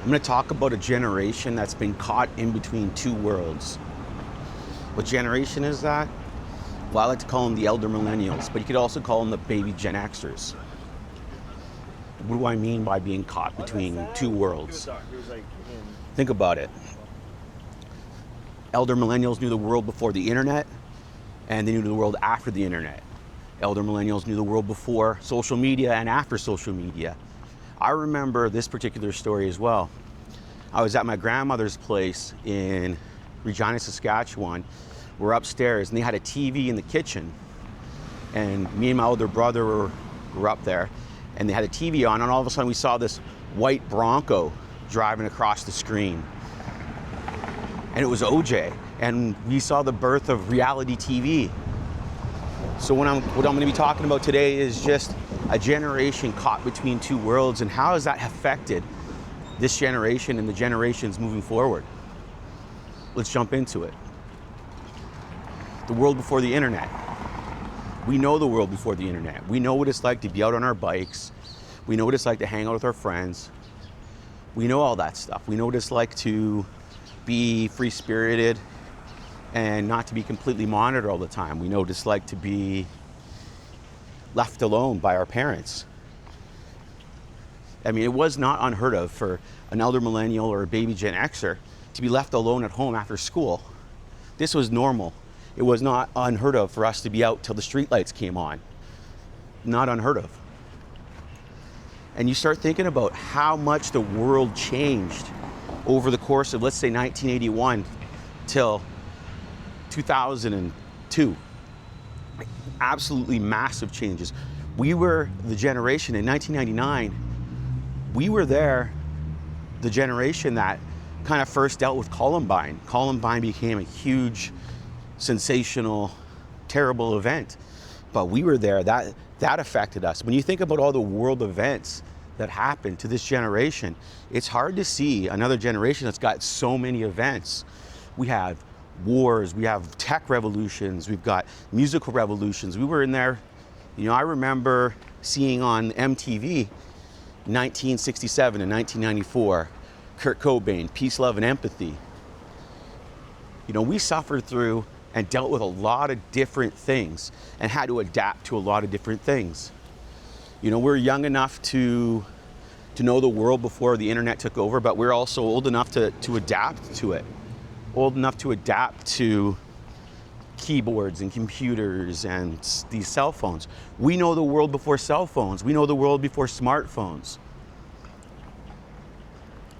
I'm going to talk about a generation that's been caught in between two worlds. What generation is that? Well, I like to call them the elder millennials, but you could also call them the baby Gen Xers. What do I mean by being caught between two worlds? Think about it. Elder millennials knew the world before the internet, and they knew the world after the internet. Elder millennials knew the world before social media and after social media. I remember this particular story as well. I was at my grandmother's place in Regina, Saskatchewan. We're upstairs and they had a TV in the kitchen. And me and my older brother were up there and they had a TV on, and all of a sudden we saw this white Bronco driving across the screen. And it was OJ. And we saw the birth of reality TV. So what I'm going to be talking about today is just a generation caught between two worlds, and how has that affected this generation and the generations moving forward. Let's jump into it. The world before the internet. We know the world before the internet. We know what it's like to be out on our bikes. We know what it's like to hang out with our friends. We know all that stuff. We know what it's like to be free-spirited and not to be completely monitored all the time. We know what it's like to be left alone by our parents. I mean, it was not unheard of for an elder millennial or a baby Gen Xer to be left alone at home after school. This was normal. It was not unheard of for us to be out till the streetlights came on. Not unheard of. And you start thinking about how much the world changed over the course of, let's say, 1981 till 2002. Absolutely massive changes. We were the generation in 1999, we were there, the generation that kind of first dealt with Columbine. Columbine became a huge, sensational, terrible event. But we were there, that affected us. When you think about all the world events that happened to this generation, it's hard to see another generation that's got so many events. We have wars, we have tech revolutions, we've got musical revolutions. We were in there, I remember seeing on MTV 1967 and 1994, Kurt Cobain, Peace, Love, and Empathy. We suffered through and dealt with a lot of different things and had to adapt to a lot of different things. We're young enough to know the world before the internet took over, but we're also old enough to adapt to it. Old enough to adapt to keyboards and computers and these cell phones. We know the world before cell phones. We know the world before smartphones.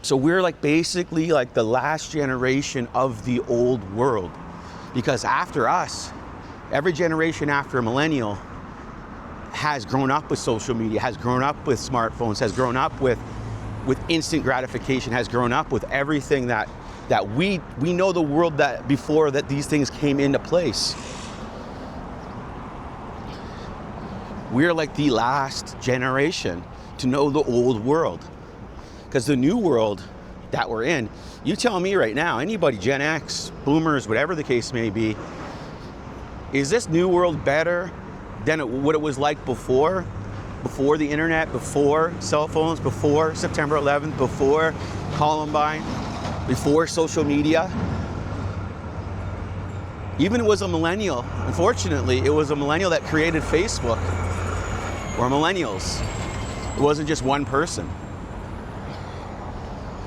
So we're basically the last generation of the old world, because after us, every generation after a millennial has grown up with social media, has grown up with smartphones, has grown up with instant gratification, has grown up with everything that we know the world that before that these things came into place. We're the last generation to know the old world. Because the new world that we're in, you tell me right now, anybody, Gen X, boomers, whatever the case may be, is this new world better than what it was like before? Before the internet, before cell phones, before September 11th, before Columbine, before social media? Even it was a millennial, unfortunately, it was a millennial that created Facebook, or millennials. It wasn't just one person.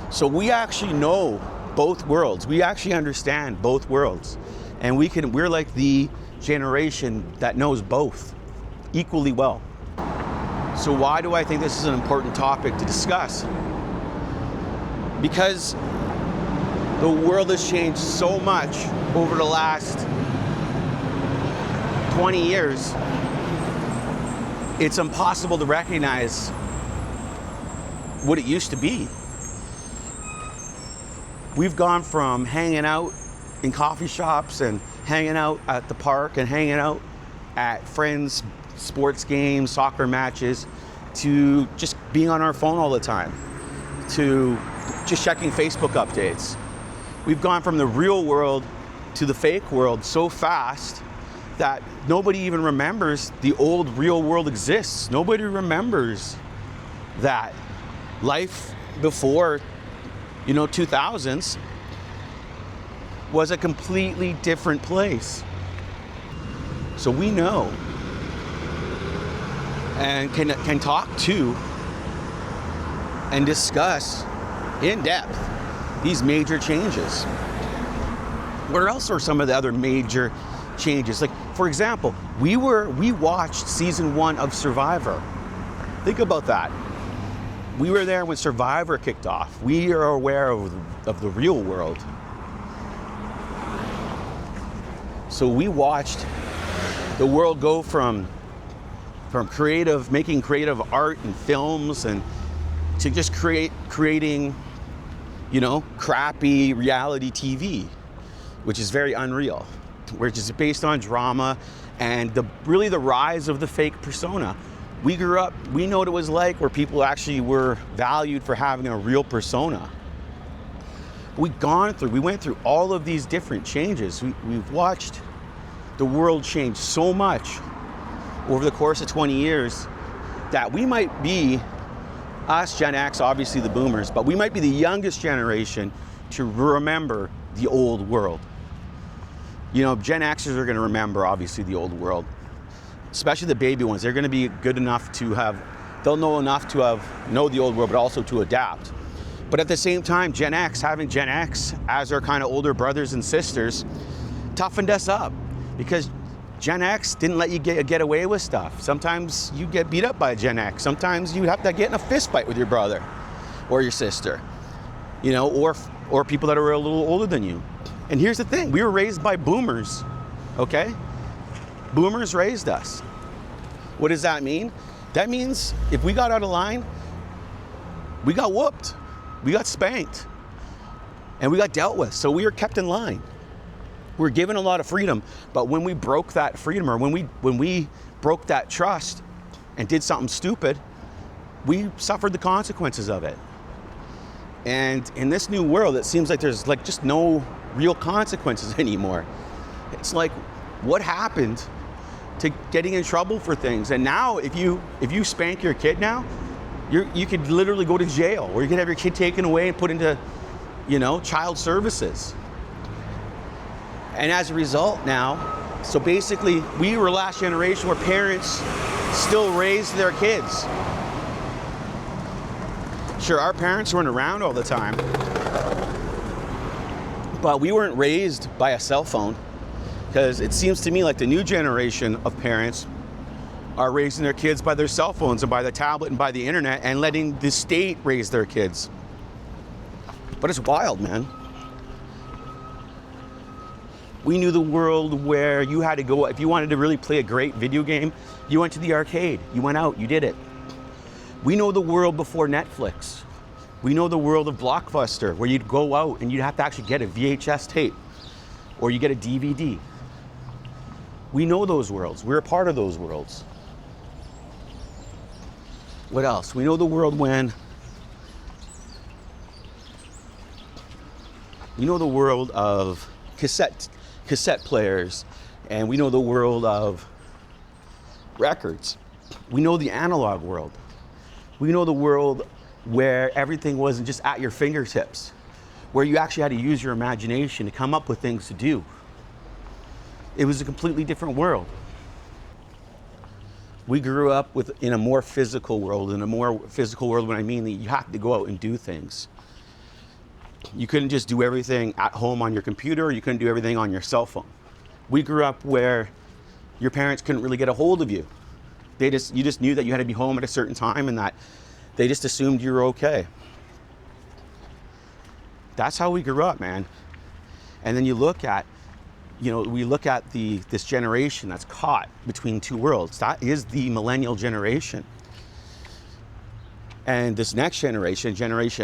So we actually know both worlds. We actually understand both worlds. And we're like the generation that knows both equally well. So why do I think this is an important topic to discuss? Because the world has changed so much over the last 20 years. It's impossible to recognize what it used to be. We've gone from hanging out in coffee shops and hanging out at the park and hanging out at friends' sports games, soccer matches, to just being on our phone all the time, to just checking Facebook updates. We've gone from the real world to the fake world so fast that nobody even remembers the old real world exists. Nobody remembers that life before 2000s was a completely different place. So we know and can talk to and discuss in depth these major changes. What else are some of the other major changes? Like, for example, we watched season 1 of Survivor. Think about that. We were there when Survivor kicked off. We are aware of the real world. So we watched the world go from making creative art and films and to just creating, crappy reality TV, which is very unreal, which is based on drama and the rise of the fake persona. We grew up, we know what it was like where people actually were valued for having a real persona. We went through all of these different changes. We've watched the world change so much over the course of 20 years that we might be, us Gen X, obviously the boomers, but we might be the youngest generation to remember the old world. Gen Xers are gonna remember, obviously, the old world, especially the baby ones. They're gonna be good enough they'll know enough to know the old world, but also to adapt. But at the same time, having Gen X as our kind of older brothers and sisters toughened us up, because Gen X didn't let you get away with stuff. Sometimes you get beat up by Gen X. Sometimes you have to get in a fist fight with your brother or your sister, or people that are a little older than you. And here's the thing, we were raised by boomers, okay? Boomers raised us. What does that mean? That means if we got out of line, we got whooped, we got spanked, and we got dealt with. So we were kept in line. We're given a lot of freedom, but when we broke that freedom, or when we broke that trust and did something stupid, we suffered the consequences of it. And in this new world, it seems like there's just no real consequences anymore. It's like, what happened to getting in trouble for things? And now, if you spank your kid now, you could literally go to jail, or you could have your kid taken away and put into, child services. And as a result now, so basically we were the last generation where parents still raised their kids. Sure, our parents weren't around all the time, but we weren't raised by a cell phone, because it seems to me like the new generation of parents are raising their kids by their cell phones and by the tablet and by the internet, and letting the state raise their kids. But it's wild, man. We knew the world where you had to go, if you wanted to really play a great video game, you went to the arcade, you went out, you did it. We know the world before Netflix. We know the world of Blockbuster, where you'd go out and you'd have to actually get a VHS tape, or you get a DVD. We know those worlds, we're a part of those worlds. What else? We know the world when, we know the world of cassette players, and we know the world of records. We know the analog world. We know the world where everything wasn't just at your fingertips, where you actually had to use your imagination to come up with things to do. It was a completely different world. We grew up in a more physical world, when I mean that you have to go out and do things. You couldn't just do everything at home on your computer, you couldn't do everything on your cell phone. We grew up where your parents couldn't really get a hold of you. You just knew that you had to be home at a certain time, and that they just assumed you were okay. That's how we grew up, man. And then you look at, this generation that's caught between two worlds. That is the millennial generation. And this next generation,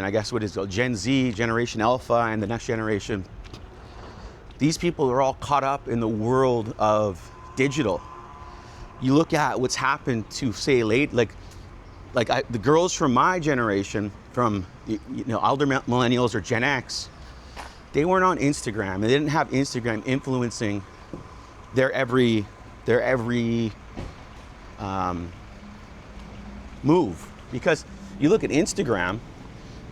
I guess what is Gen Z, Generation Alpha, and the next generation, these people are all caught up in the world of digital. You look at what's happened to, say, the girls from my generation, from older millennials or Gen X, they weren't on Instagram. They didn't have Instagram influencing their every move. Because you look at Instagram,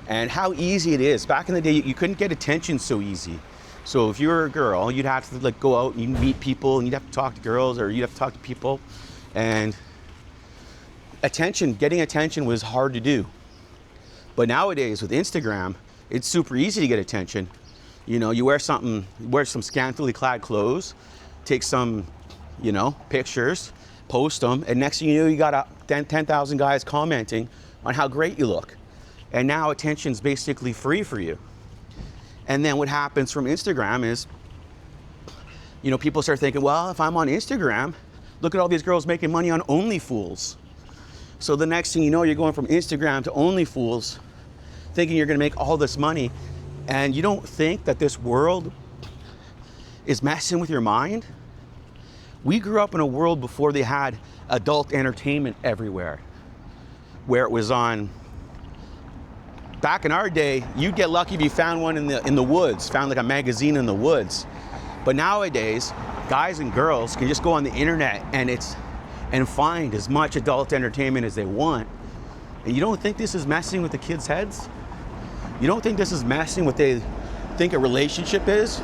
and how easy it is. Back in the day, you couldn't get attention so easy. So if you were a girl, you'd have to like go out and you'd meet people and you'd have to talk to girls or you'd have to talk to people, and getting attention was hard to do. But nowadays with Instagram, it's super easy to get attention. You know, you wear some scantily clad clothes, take some, you know, pictures, post them, and next thing you know, you got 10,000 guys commenting on how great you look. And now attention's basically free for you. And then what happens from Instagram is, you know, people start thinking, well, if I'm on Instagram, look at all these girls making money on OnlyFools. So the next thing you know, you're going from Instagram to OnlyFools, thinking you're gonna make all this money, and you don't think that this world is messing with your mind? We grew up in a world before they had adult entertainment everywhere, where it was on. Back in our day, you'd get lucky if you found one in the woods, found like a magazine in the woods. But nowadays, guys and girls can just go on the internet and find as much adult entertainment as they want. And you don't think this is messing with the kids' heads? You don't think this is messing with what they think a relationship is?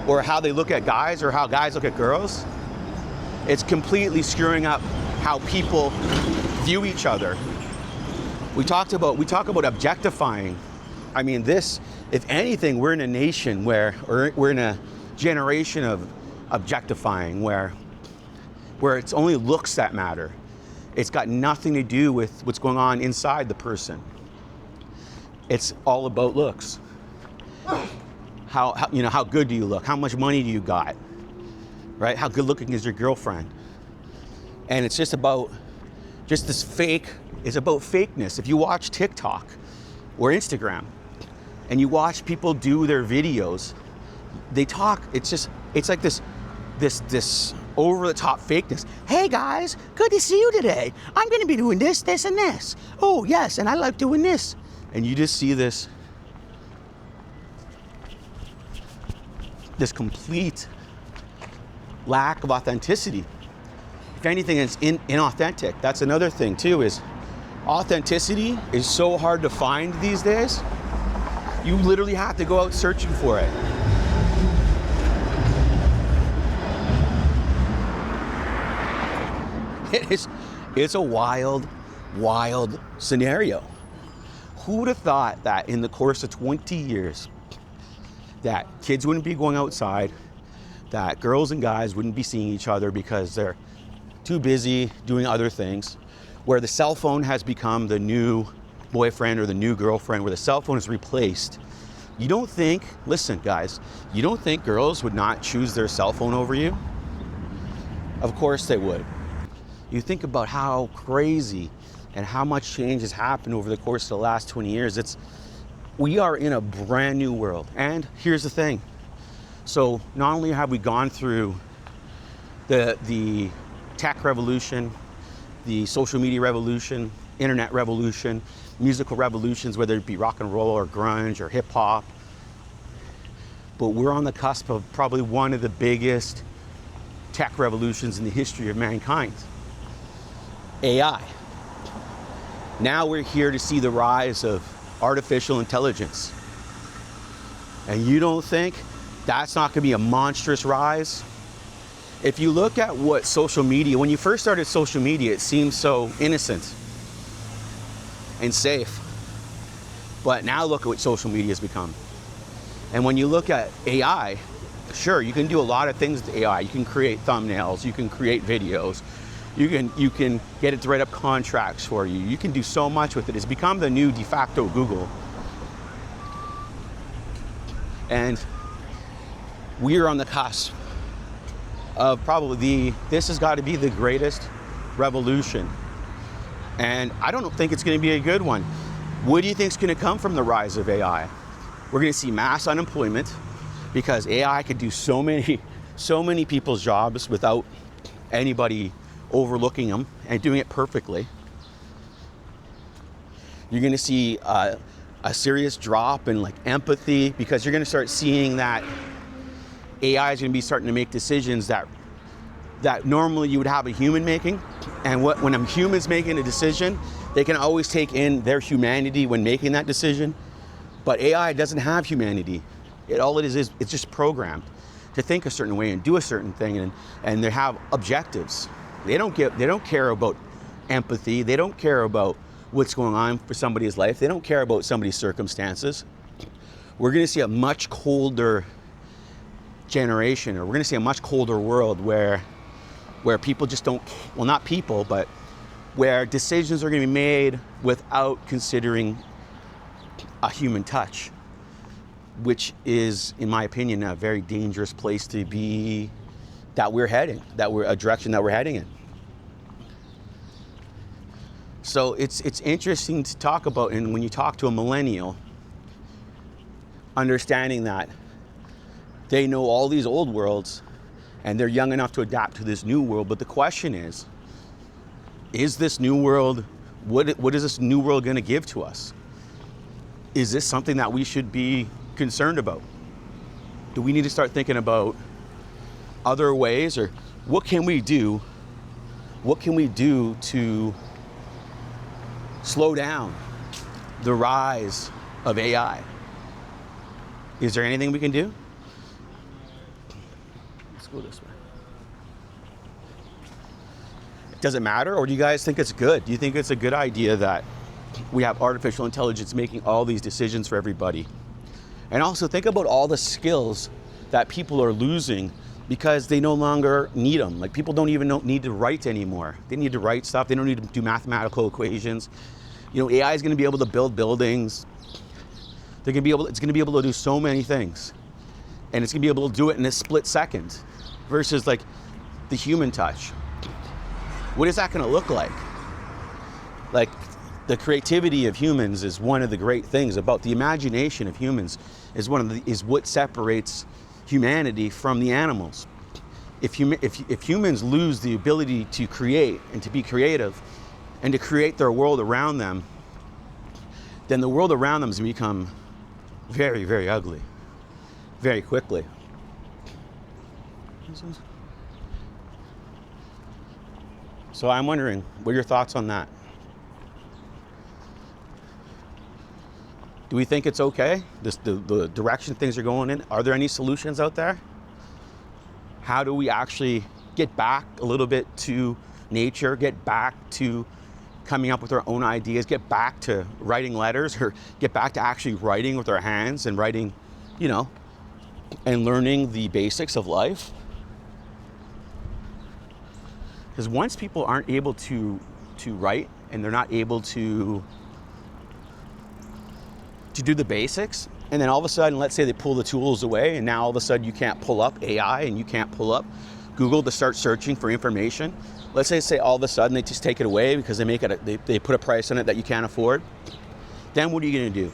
Or how they look at guys, or how guys look at girls? It's completely screwing up how people view each other. We talk about objectifying. I mean, if anything, we're in a nation or we're in a generation of objectifying where it's only looks that matter. It's got nothing to do with what's going on inside the person. It's all about looks. How good do you look? How much money do you got? Right? How good looking is your girlfriend? And it's just about this fake. It's about fakeness. If you watch TikTok or Instagram and you watch people do their videos, they talk, it's like this over the top fakeness. Hey guys, good to see you today. I'm gonna be doing this, this, and this. Oh yes, and I like doing this. And you just see this complete lack of authenticity. If anything, it's inauthentic. That's another thing too, is authenticity is so hard to find these days. You literally have to go out searching for it. It's a wild scenario. Who would have thought that in the course of 20 years that kids wouldn't be going outside, that girls and guys wouldn't be seeing each other because they're too busy doing other things, where the cell phone has become the new boyfriend or the new girlfriend, where the cell phone is replaced. You don't think, listen guys, you don't think girls would not choose their cell phone over you? Of course they would. You think about how crazy and how much change has happened over the course of the last 20 years. We are in a brand new world. And here's the thing. So not only have we gone through the tech revolution, the social media revolution, internet revolution, musical revolutions, whether it be rock and roll or grunge or hip hop, but we're on the cusp of probably one of the biggest tech revolutions in the history of mankind. AI. Now we're here to see the rise of artificial intelligence. And you don't think that's not gonna be a monstrous rise? If you look at what social media, when you first started social media, it seemed so innocent and safe. But now look at what social media has become. And when you look at AI, sure, you can do a lot of things with AI. You can create thumbnails, you can create videos, you can get it to write up contracts for you. You can do so much with it. It's become the new de facto Google. And we are on the cusp of probably this has got to be the greatest revolution. And I don't think it's going to be a good one. What do you think is going to come from the rise of AI? We're going to see mass unemployment because AI could do so many people's jobs without anybody overlooking them and doing it perfectly. You're going to see a serious drop in like empathy, because you're going to start seeing that AI is going to be starting to make decisions that normally you would have a human making. And when a human's making a decision, They can always take in their humanity when making that decision, but AI doesn't have humanity. All it is it's just programmed to think a certain way and do a certain thing, and they have objectives. They don't care about empathy. They don't care about what's going on for somebody's life. They don't care about somebody's circumstances. We're going to see a much colder generation, or we're going to see a much colder world where people just don't, well, not people, but where decisions are going to be made without considering a human touch, which is, in my opinion, a very dangerous place to be, that we're heading, a direction that we're heading in. So it's interesting to talk about, and when you talk to a millennial, understanding that they know all these old worlds and they're young enough to adapt to this new world. But the question is this new world, what is this new world going to give to us? Is this something that we should be concerned about? Do we need to start thinking about other ways, or what can we do? What can we do to slow down the rise of AI? Is there anything we can do? Let's go this way. Does it matter, or do you guys think it's good? Do you think it's a good idea that we have artificial intelligence making all these decisions for everybody? And also think about all the skills that people are losing because they no longer need them. Like, people don't even need to write anymore. They need to write stuff. They don't need to do mathematical equations. You know, AI is going to be able to build buildings. It's going to be able to do so many things, and it's going to be able to do it in a split second, versus like the human touch. What is that going to look like? Like, the creativity of humans is one of the great things about the imagination of humans. Is what separates humanity from the animals. If humans lose the ability to create and to be creative and to create their world around them, then the world around them is going to become very, very ugly, very quickly. So I'm wondering, what are your thoughts on that? Do we think it's okay, the direction things are going in? Are there any solutions out there? How do we actually get back a little bit to nature, get back to coming up with our own ideas, get back to writing letters, or get back to actually writing with our hands and writing, you know, and learning the basics of life? Because once people aren't able to write, and they're not able to do the basics, and then all of a sudden, let's say they pull the tools away, and now all of a sudden you can't pull up AI and you can't pull up Google to start searching for information. Let's say all of a sudden they just take it away because they put a price on it that you can't afford. Then what are you going to do?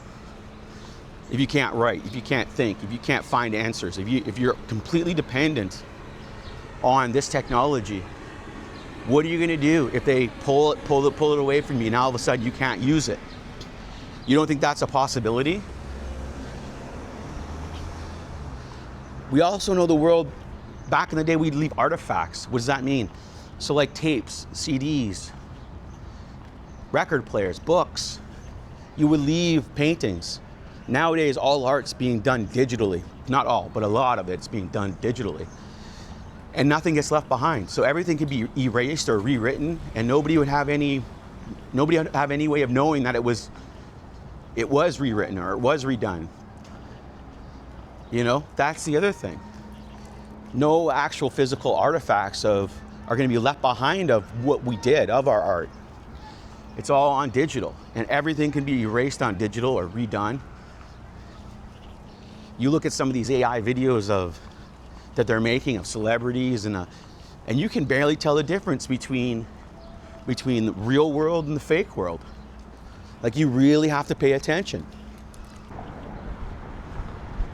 If you can't write, if you can't think, if you can't find answers, if you're completely dependent on this technology, what are you going to do if they pull it away from you, and all of a sudden you can't use it? You don't think that's a possibility? We also know the world, back in the day, we'd leave artifacts. What does that mean? So like tapes, CDs, record players, books. You would leave paintings. Nowadays, all art's being done digitally. Not all, but a lot of it's being done digitally. And nothing gets left behind. So everything could be erased or rewritten, and nobody would have any way of knowing that it was rewritten or it was redone. You know, that's the other thing. No actual physical artifacts are going to be left behind of what we did, of our art. It's all on digital, and everything can be erased on digital or redone. You look at some of these AI videos that they're making of celebrities, and you can barely tell the difference between the real world and the fake world. Like, you really have to pay attention.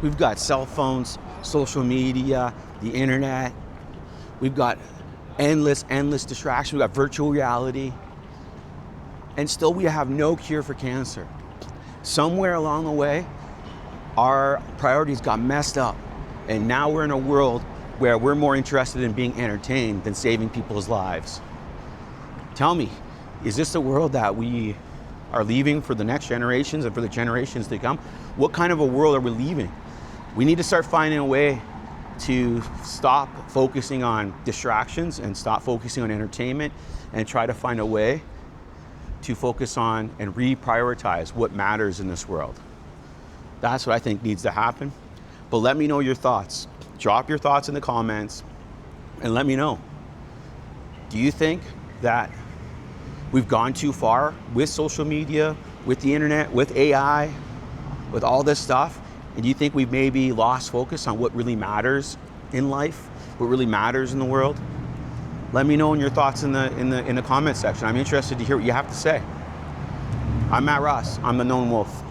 We've got cell phones, social media, the internet. We've got endless distractions. We've got virtual reality. And still we have no cure for cancer. Somewhere along the way, our priorities got messed up. And now we're in a world where we're more interested in being entertained than saving people's lives. Tell me, Is this the world that we are leaving for the next generations and for the generations to come? What kind of a world are we leaving? We need to start finding a way to stop focusing on distractions and stop focusing on entertainment and try to find a way to focus on and reprioritize what matters in this world. That's what I think needs to happen. But let me know your thoughts. Drop your thoughts in the comments and let me know. Do you think that we've gone too far with social media, with the internet, with AI, with all this stuff? And do you think we've maybe lost focus on what really matters in life, what really matters in the world? Let me know in your thoughts in the comment section. I'm interested to hear what you have to say. I'm Matt Ross. I'm the Known Wolf.